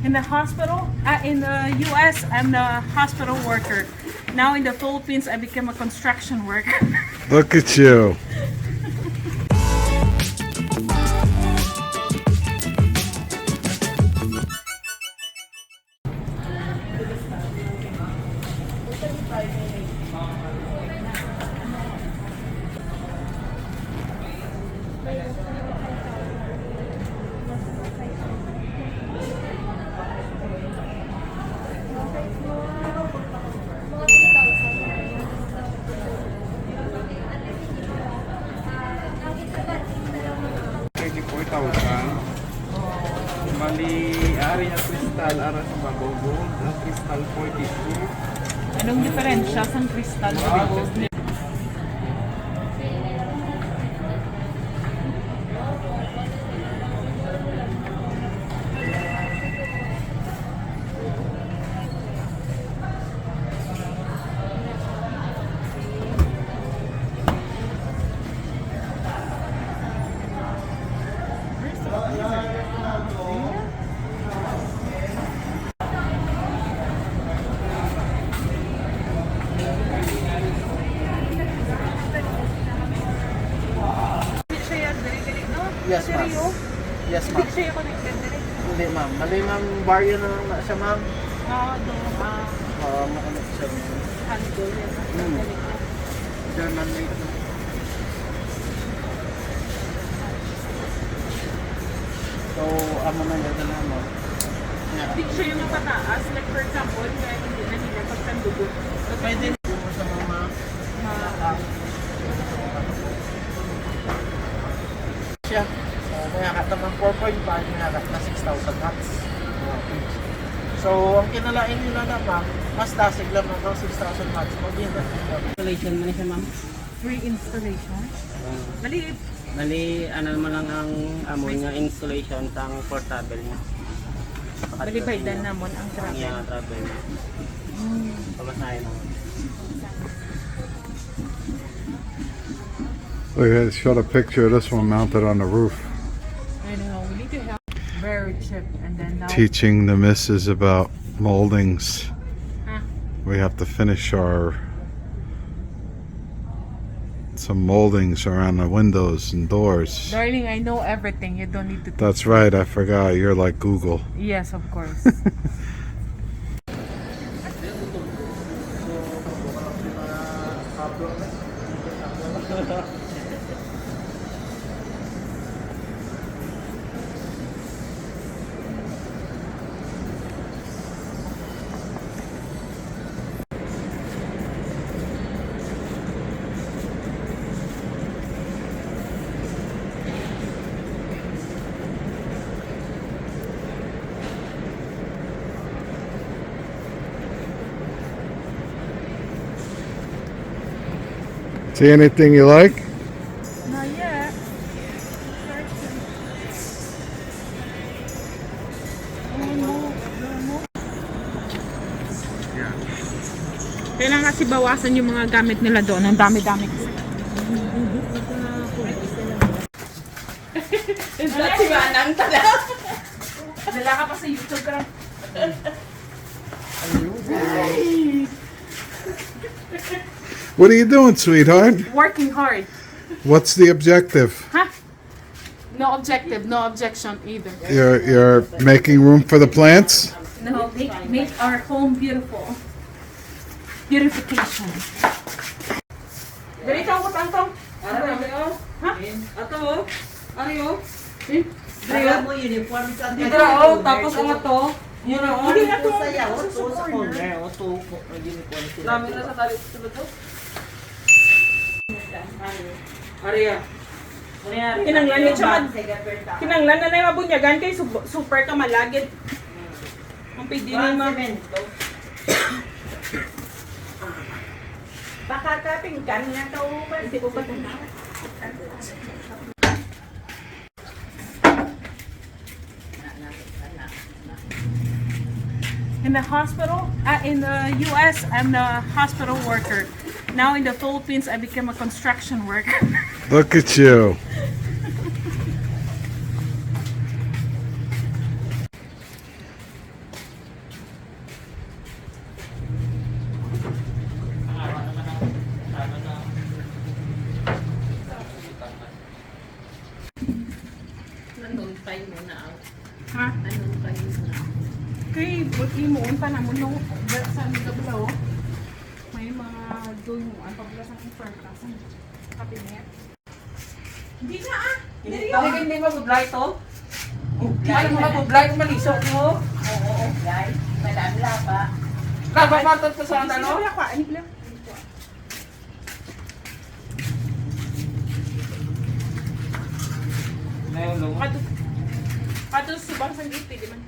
In the hospital, in the US, I'm the hospital worker. Now in the Philippines, I became a construction worker. Look at you. Mali, ari ang kristal, ara sa bagogo, ang kristal 42. Anong diferensya sa crystal? Yes, ma'am. Yes, ma'am. Hindi siya connected direct. Hindi, ma'am. Mali, ma'am. Barrio na lang na siya, ma'am. Doon, Makulit siya, ma'am. handle yan. German made. So, amo na yun na mo. Hindi siya yung mapataas. Like for example, kaya hindi na nila pagkandugot. Pwede mo sa mga siya. So, may hakat naman 4.5, may hakat na 6,000 watts. So, ang kinalain nila na ma'am, mas dasig lang ng 6,000 watts. Mag-yun na. Installation mo na siya, ma'am. Free installation. Maliit. Bali, ano naman lang ang amoy nga installation tang portable niya. Balibay-dan namon ang Ang travel. iya travel niya. Pamasahe naman. Look at it, showed a picture of this one mounted on the roof. I know, we need to have very cheap and then now Teaching the missus about moldings. Huh? We have to finish some moldings around the windows and doors. Darling, I know everything. You don't need to That's right, I forgot. You're like Google. Yes, of course. See anything you like? Not yet. Kailangan kasi bawasan yung mga gamit nila doon. Ang dami-dami kasi. Si Manang talaga. Dala ka pa sa YouTube ka. What are you doing, sweetheart? Working hard. What's the objective? Huh? No objective, no objection either. You're making room for the plants? No, make our home beautiful. Beautification. Dali ka, what ang Ha? Ato, ano yun? Kaya mo uniform sa Dito, oh, tapos ang ato. Yun, oh. Hindi na to. sa corner, o to uniform sila. Dami na sa tali sa to. Aria. Kinanglan niya siya kinanglan na yung mabunyagan kay super ka malagid. Ang pwede na Baka kapinggan nga to. Hindi ko pa In the hospital, in the US, I'm the hospital worker. Now in the Philippines, I became a construction worker. Look at you. kayo muna. Ha? Anong kayo muna? Kay buti mo pa namon no sa kablaw. May mga doon mo ang pablas ang infernal sa kabinet. Hindi na ah. Hindi mabudlay to? Ano mo mabudlay kung malisok mo? Oo, guys. Madami pa. Kabamatod ko sa ano? Ano pa? Ano pala? Ngayon, Patos subang sang gipi di man.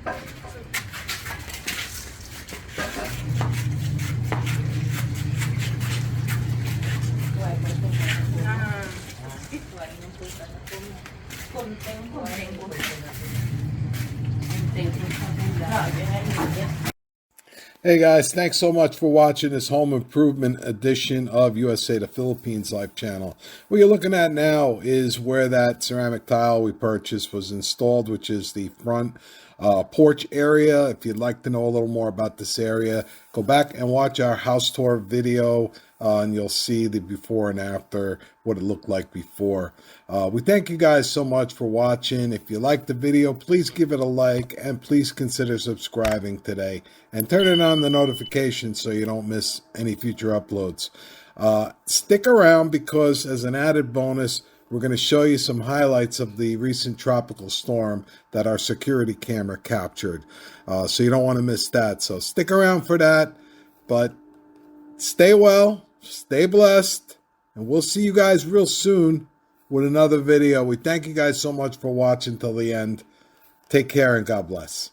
Hey guys, thanks so much for watching this home improvement edition of USA to Philippines Life channel. What you're looking at now is where that ceramic tile we purchased was installed, which is the front porch area. If you'd like to know a little more about this area, go back and watch our house tour video and you'll see the before and after, what it looked like before. We thank you guys so much for watching. If you liked the video, please give it a like and please consider subscribing today and turn on the notifications so you don't miss any future uploads. Stick around because as an added bonus, we're going to show you some highlights of the recent tropical storm that our security camera captured. So you don't want to miss that. So stick around for that. But stay well, stay blessed, and we'll see you guys real soon with another video. We thank you guys so much for watching till the end. Take care and God bless.